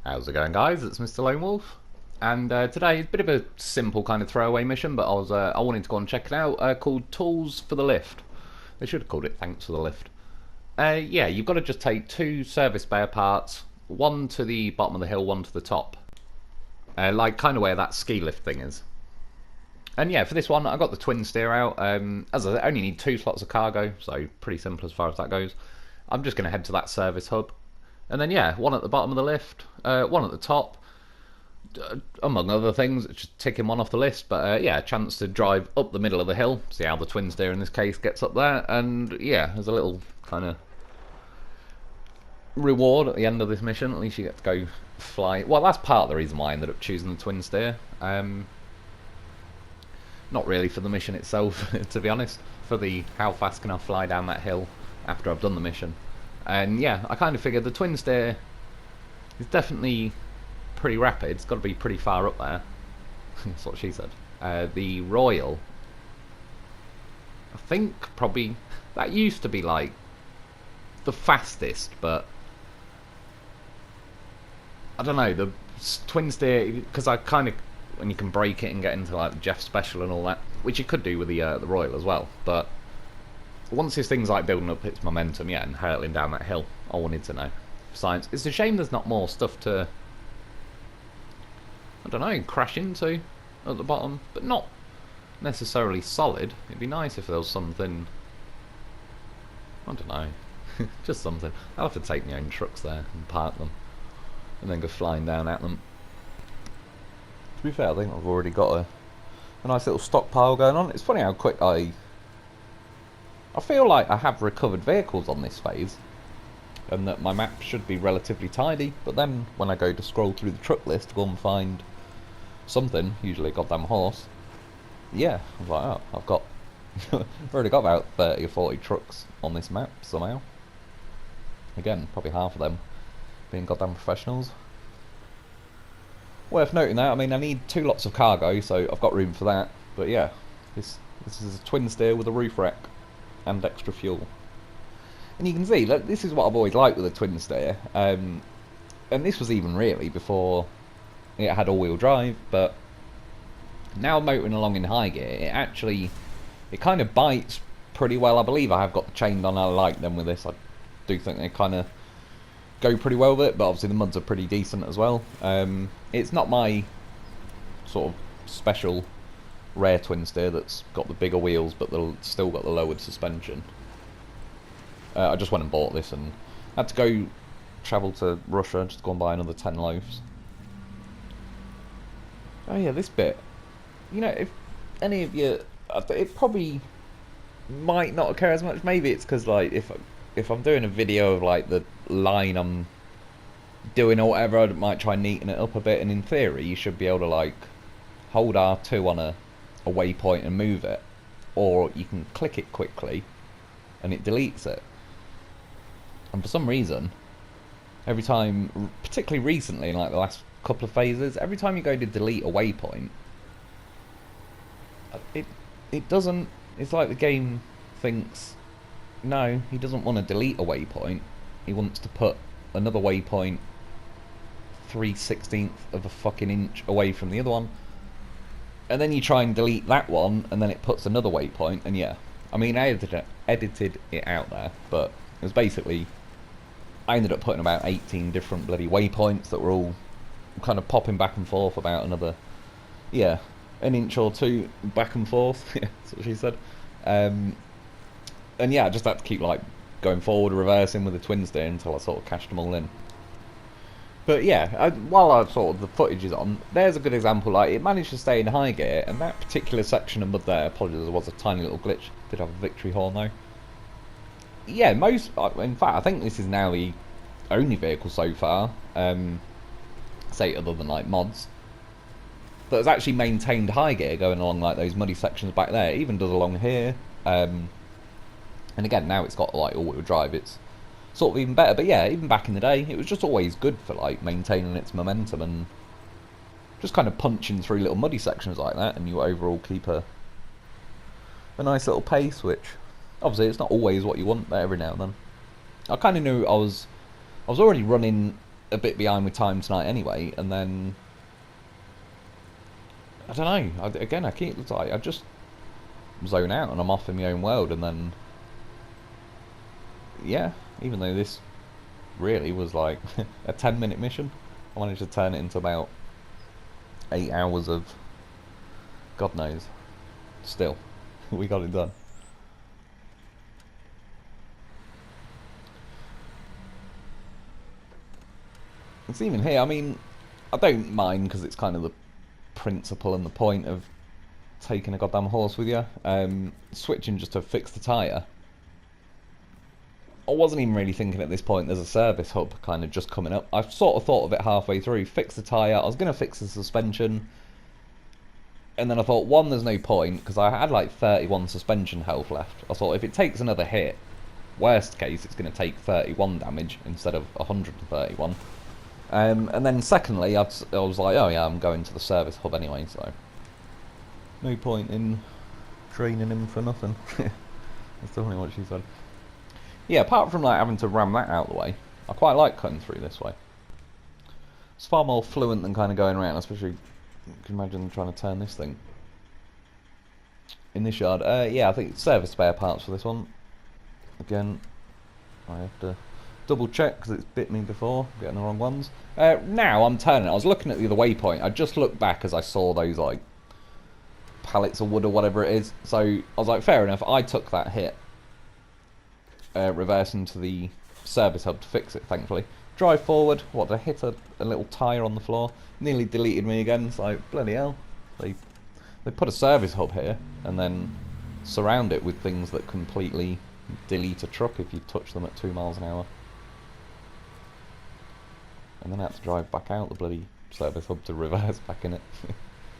How's it going, guys? It's Mr. Lo4f, and today it's a bit of a simple kind of throwaway mission, but I wanted to go and check it out. Called Tools for the Lift. They should have called it Thanks for the Lift. Yeah, you've got to just take two service spare parts, one to the bottom of the hill, one to the top, like kind of where that ski lift thing is. And yeah, for this one, I got the Twinsteer out. As I only need 2 slots of cargo, so pretty simple as far as that goes. I'm just going to head to that service hub. And then yeah, one at the bottom of the lift, one at the top, among other things, just ticking one off the list. But yeah, a chance to drive up the middle of the hill, see how the Twinsteer in this case gets up there. And yeah, there's a little kind of reward at the end of this mission. At least you get to go fly. Well, that's part of the reason why I ended up choosing the Twinsteer. Not really for the mission itself, to be honest. For the how fast can I fly down that hill after I've done the mission. And yeah, I kind of figured the Twinsteer is definitely pretty rapid. It's got to be pretty far up there. That's what she said. The Royal, I think probably that used to be like the fastest, but I don't know, the Twinsteer, because I kind of, when you can break it and get into like the Jeff Special and all that, which you could do with the Royal as well, but once this thing's like building up its momentum, yeah, and hurtling down that hill, I wanted to know science. It's a shame there's not more stuff to, I don't know, crash into at the bottom, but not necessarily solid. It'd be nice if there was something, I don't know, just something. I'll have to take my own trucks there and park them, and then go flying down at them. To be fair, I think I've already got a nice little stockpile going on. It's funny how quick I feel like I have recovered vehicles on this phase, and that my map should be relatively tidy, but then when I go to scroll through the truck list to go and find something, usually a goddamn horse, yeah, I was like, oh, I've already got about 30 or 40 trucks on this map somehow. Again, probably half of them being goddamn professionals. Worth noting that, I mean, I need 2 lots of cargo, so I've got room for that, but yeah, this is a Twinsteer with a roof rack and extra fuel. And you can see, look, this is what I've always liked with a Twinsteer, and this was even really before it had all-wheel drive, but now motoring along in high gear, it kind of bites pretty well. I believe I have got the chained on, I like them with this. I do think they kind of go pretty well with it, but obviously the muds are pretty decent as well. It's not my sort of special rare Twinsteer that's got the bigger wheels but still got the lowered suspension. I just went and bought this and had to go travel to Russia just to go and buy another 10 loaves. Oh yeah, this bit, you know, if any of you, it probably might not occur as much. Maybe it's because like if I'm doing a video of like the line I'm doing or whatever, I might try and neaten it up a bit, and in theory you should be able to like hold R2 on a waypoint and move it, or you can click it quickly and it deletes it. And for some reason, every time, particularly recently in like the last couple of phases, every time you go to delete a waypoint, it doesn't, it's like the game thinks, no, he doesn't want to delete a waypoint, he wants to put another waypoint 3/16 of a fucking inch away from the other one. And then you try and delete that one, and then it puts another waypoint, and yeah. I mean, I edited it out there, but it was basically, I ended up putting about 18 different bloody waypoints that were all kind of popping back and forth about another, yeah, an inch or two back and forth. Yeah, that's what she said. And yeah, I just had to keep like going forward, reversing with the Twinsteer until I sort of cashed them all in. But yeah, while I sort of the footage is on, there's a good example. Like it managed to stay in high gear, and that particular section of mud there, apologies, there was a tiny little glitch. Did have a victory horn though. Yeah, in fact, I think this is now the only vehicle so far, say other than like mods, that has actually maintained high gear going along like those muddy sections back there. It even does along here. And again, now it's got like all-wheel drive. It's sort of even better, but yeah, even back in the day, it was just always good for like maintaining its momentum and just kind of punching through little muddy sections like that, and you overall keep a nice little pace, which obviously it's not always what you want, but every now and then. I kind of knew I was already running a bit behind with time tonight anyway, and then I don't know. Again, I keep like I just zone out and I'm off in my own world, and then yeah, even though this really was like a 10-minute mission, I managed to turn it into about 8 hours of God knows. Still, we got it done. It's even here, I mean, I don't mind because it's kind of the principle and the point of taking a goddamn horse with you. Switching just to fix the tyre. I wasn't even really thinking at this point there's a service hub kind of just coming up. I sort of thought of it halfway through. Fix the tyre, I was going to fix the suspension. And then I thought, one, there's no point, because I had like 31 suspension health left. I thought if it takes another hit, worst case, it's going to take 31 damage instead of 131. And then secondly, I was like, oh yeah, I'm going to the service hub anyway, so no point in training him for nothing. That's definitely what she said. Yeah, apart from like having to ram that out of the way, I quite like cutting through this way. It's far more fluent than kind of going around, especially, you can imagine trying to turn this thing in this yard. Yeah, I think service spare parts for this one. Again, I have to double check because it's bit me before, getting the wrong ones. Now I'm turning. I was looking at the other waypoint. I just looked back as I saw those like pallets of wood or whatever it is. So I was like, fair enough. I took that hit, reversing to the service hub to fix it. Thankfully, drive forward. What? I hit a little tyre on the floor. Nearly deleted me again. It's like bloody hell. They put a service hub here and then surround it with things that completely delete a truck if you touch them at 2 miles an hour. And then I had to drive back out the bloody service hub to reverse back in it.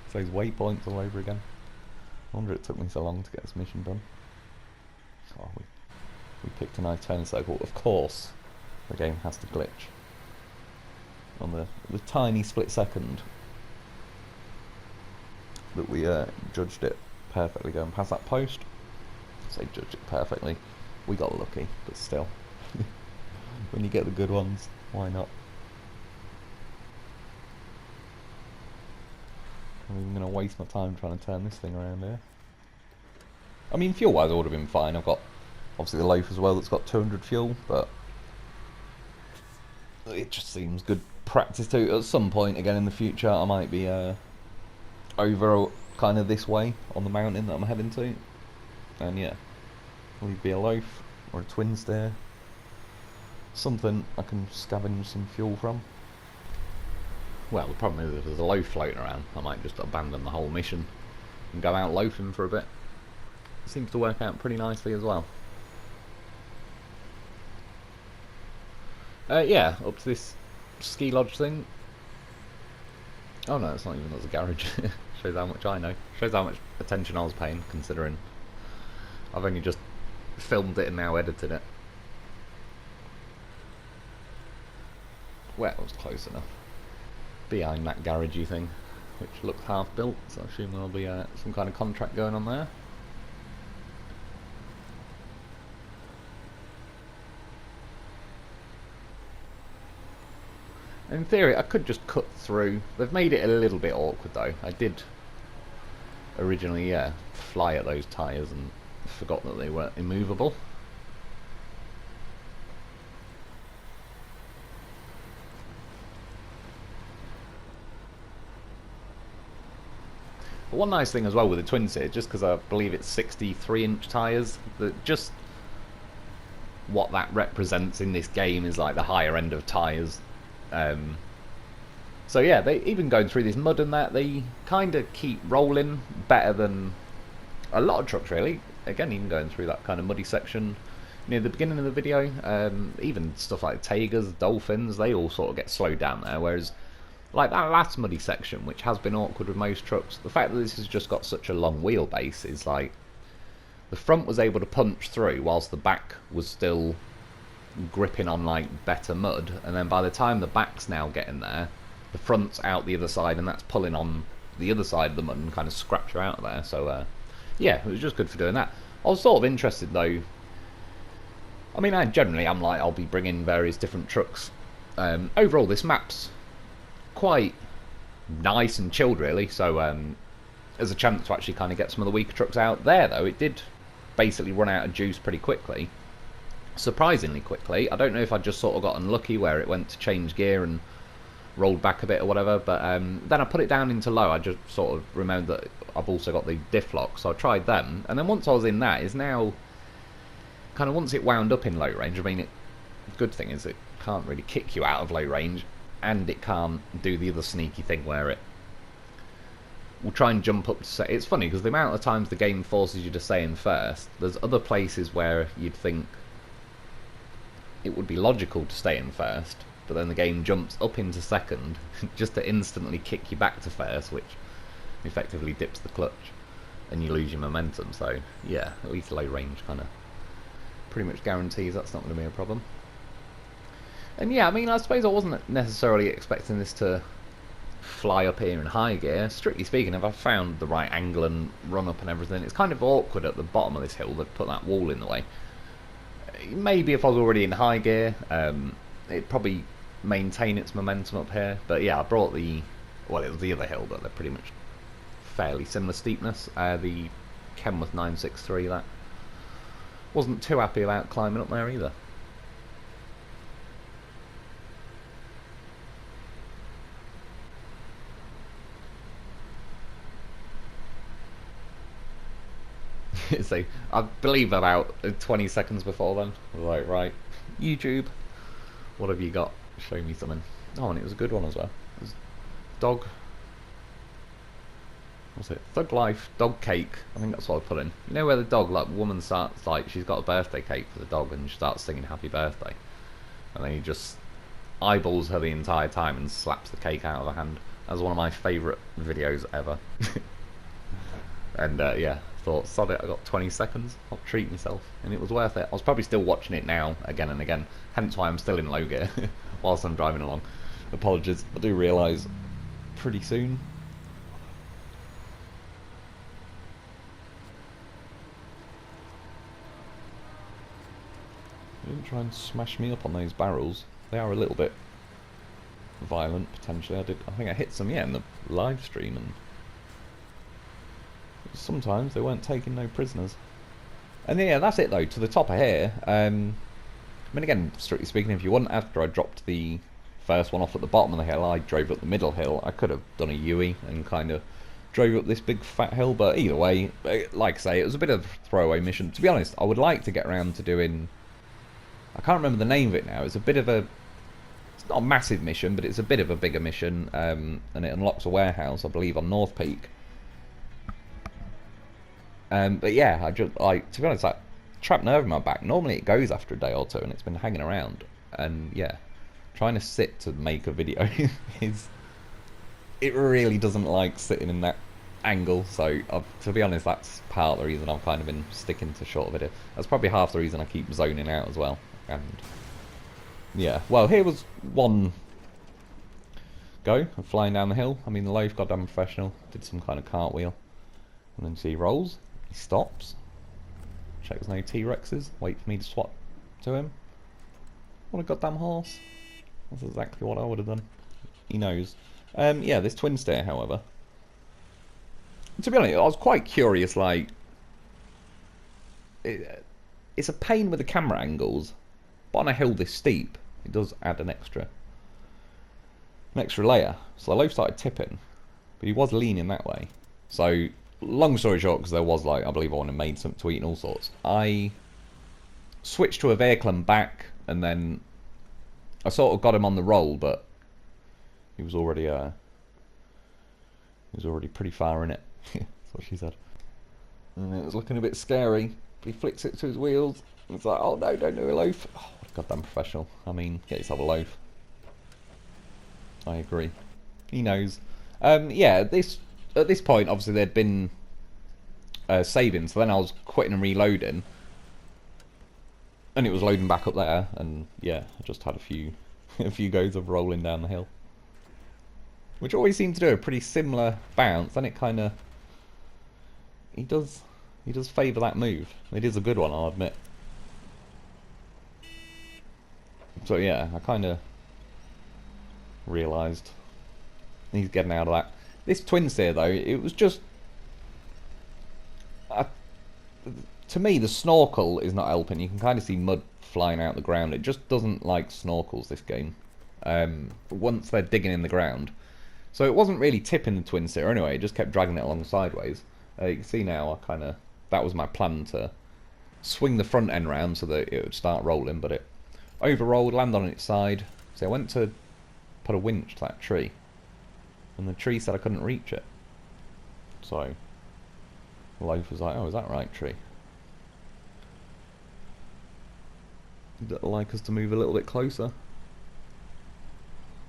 It's those waypoints all over again. I wonder it took me so long to get this mission done. Oh, we picked a nice turn circle. Of course, the game has to glitch on the tiny split second that we judged it perfectly going past that post. I say judged it perfectly. We got lucky, but still. When you get the good ones, why not? I'm even going to waste my time trying to turn this thing around here. I mean, fuel-wise, I would have been fine. I've got, obviously, the Lo4f as well that's got 200 fuel, but it just seems good practice to. At some point, again, in the future, I might be over kind of this way on the mountain that I'm heading to. And yeah, will be a Lo4f or a Twinsteer. Something I can scavenge some fuel from. Well, the problem is if there's a Lo4f floating around, I might just abandon the whole mission and go out loafing for a bit. It seems to work out pretty nicely as well. Yeah, up to this ski lodge thing. Oh no, it's not even as a garage. Shows how much I know. Shows how much attention I was paying, considering I've only just filmed it and now edited it. Well, it was close enough. Behind that garagey thing, which looks half built, so I assume there'll be some kind of contract going on there. In theory, I could just cut through. They've made it a little bit awkward though. I did originally, yeah, fly at those tyres and forgot that they were immovable. But one nice thing as well with the Twinsteer, just because I believe it's 63-inch tyres, that just what that represents in this game is like the higher end of tyres. So yeah, they even going through this mud and that, they kind of keep rolling better than a lot of trucks really. Again, even going through that kind of muddy section near the beginning of the video, even stuff like Tigers, Dolphins, they all sort of get slowed down there, whereas like that last muddy section, which has been awkward with most trucks, the fact that this has just got such a long wheelbase is like the front was able to punch through whilst the back was still gripping on like better mud, and then by the time the back's now getting there, the front's out the other side and that's pulling on the other side of the mud and kind of scratch her out of there. So yeah, it was just good for doing that. I was sort of interested though. I mean, I'm like, I'll be bringing various different trucks overall, this map's quite nice and chilled, really. So there's a chance to actually kind of get some of the weaker trucks out there, though. It did basically run out of juice pretty quickly. Surprisingly quickly. I don't know if I just sort of got unlucky where it went to change gear and rolled back a bit or whatever, but then I put it down into low. I just sort of remembered that I've also got the diff lock, so I tried them, and then once I was in that, is now kind of once it wound up in low range. I mean, the good thing is it can't really kick you out of low range, and it can't do the other sneaky thing where it will try and jump up to say. It's funny because the amount of times the game forces you to stay in first, there's other places where you'd think it would be logical to stay in first, but then the game jumps up into second just to instantly kick you back to first, which effectively dips the clutch and you lose your momentum. So yeah, at least low range kind of pretty much guarantees that's not going to be a problem. And yeah, I mean, I suppose I wasn't necessarily expecting this to fly up here in high gear. Strictly speaking, if I found the right angle and run up and everything, it's kind of awkward at the bottom of this hill. They've put that wall in the way. Maybe if I was already in high gear, it'd probably maintain its momentum up here. But yeah, I brought the, well, it was the other hill, but they're pretty much fairly similar steepness. The Kenworth 963, that wasn't too happy about climbing up there either. So I believe about 20 seconds before then, I was like, right, YouTube, what have you got? Show me something. Oh, and it was a good one as well. It was dog. What's it? Thug Life dog cake. I think that's what I put in. You know where the dog, like, woman starts, like, she's got a birthday cake for the dog and she starts singing happy birthday, and then he just eyeballs her the entire time and slaps the cake out of her hand. That was one of my favourite videos ever. And yeah, thought, sod it, I got 20 seconds, I'll treat myself, and it was worth it. I was probably still watching it now, again and again, hence why I'm still in low gear whilst I'm driving along. Apologies, I do realise pretty soon. They didn't try and smash me up on those barrels. They are a little bit violent, potentially. I think I hit some, yeah, in the live stream, and sometimes they weren't taking no prisoners. And yeah, that's it though, to the top of here. I mean, again, strictly speaking, if you want, after I dropped the first one off at the bottom of the hill, I drove up the middle hill. I could have done a U-E and kind of drove up this big fat hill, but either way, like I say, it was a bit of a throwaway mission. To be honest, I would like to get around to doing, I can't remember the name of it now, it's a bit of a, it's not a massive mission, but it's a bit of a bigger mission, and it unlocks a warehouse, I believe, on North Peak. But yeah, to be honest, that trapped nerve in my back, normally it goes after a day or two, and it's been hanging around. And yeah, trying to sit to make a video it really doesn't like sitting in that angle. So to be honest, that's part of the reason I've kind of been sticking to short video. That's probably half the reason I keep zoning out as well. And yeah, well, here was one go of flying down the hill. I mean, the Lo4f goddamn professional, did some kind of cartwheel, and then he rolls. He stops, checks no T-Rexes, wait for me to swap to him. What a goddamn horse. That's exactly what I would have done. He knows. Yeah, this Twinsteer, however, to be honest, I was quite curious, like, it's a pain with the camera angles, but on a hill this steep, it does add an extra layer. So the Lo4f started tipping, but he was leaning that way. So long story short, because there was, like, I believe I wanted made some tweet and all sorts, I switched to a vehicle and back, and then I sort of got him on the roll, but he was already pretty far in it. That's what she said. And it was looking a bit scary. He flicks it to his wheels. And it's like, oh no, don't do a Lo4f. Oh, what a goddamn professional. I mean, get yourself a Lo4f. I agree. He knows. Yeah, at this point, obviously, there'd been saving, so then I was quitting and reloading, and it was loading back up there, and yeah, I just had a few goes of rolling down the hill, which always seemed to do a pretty similar bounce. Then it kind of, he does favour that move. It is a good one, I'll admit. So yeah, I kind of realised. He's getting out of that. This Twinsteer, though, it was just... to me, the snorkel is not helping. You can kind of see mud flying out the ground. It just doesn't like snorkels, this game. Once they're digging in the ground. So it wasn't really tipping the Twinsteer anyway. It just kept dragging it along sideways. You can see now, that was my plan, to swing the front end round so that it would start rolling, but it over-rolled, landed on its side. So I went to put a winch to that tree, and the tree said I couldn't reach it. So Lo4f was like, oh, is that right, tree? Would it like us to move a little bit closer?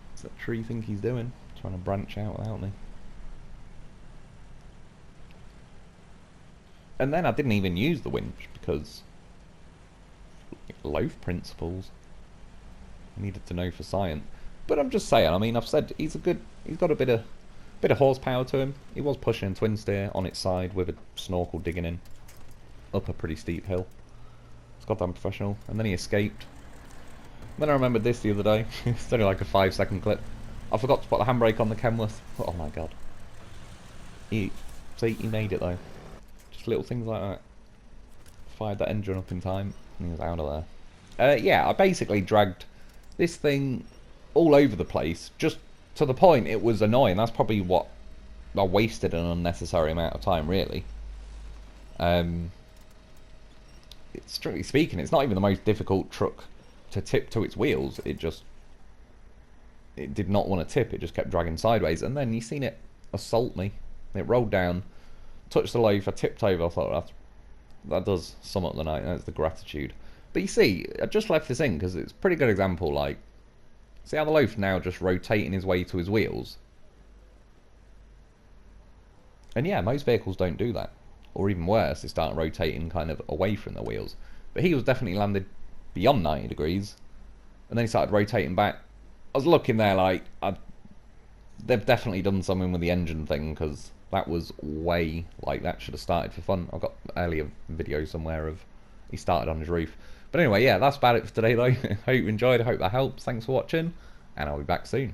What's that tree think he's doing? Trying to branch out without me. And then I didn't even use the winch because Lo4f principles. I needed to know for science. But I'm just saying, I mean, I've said he's got a bit of horsepower to him. He was pushing Twinsteer on its side with a snorkel digging in up a pretty steep hill. It's goddamn professional. And then he escaped. Then I remembered this the other day. It's only like a 5-second clip. I forgot to put the handbrake on the Kenworth. Oh my god. He made it though. Just little things like that. Fired that engine up in time and he was out of there. Yeah, I basically dragged this thing all over the place, just to the point it was annoying. That's probably what I wasted an unnecessary amount of time, really. Strictly speaking, it's not even the most difficult truck to tip to its wheels. It did not want to tip. It just kept dragging sideways, and then you seen it assault me. It rolled down, touched the Lo4f, I tipped over. I thought that does sum up the night. That's the gratitude. But you see, I just left this in because it's a pretty good example. Like, see how the Lo4f now just rotating his way to his wheels? And yeah, most vehicles don't do that. Or even worse, they start rotating kind of away from the wheels. But he was definitely landed beyond 90 degrees. And then he started rotating back. I was looking there like, they've definitely done something with the engine thing, because that was way, like, that should have started for fun. I've got earlier video somewhere of he started on his roof. But anyway, yeah, that's about it for today though. I hope you enjoyed, I hope that helps. Thanks for watching, and I'll be back soon.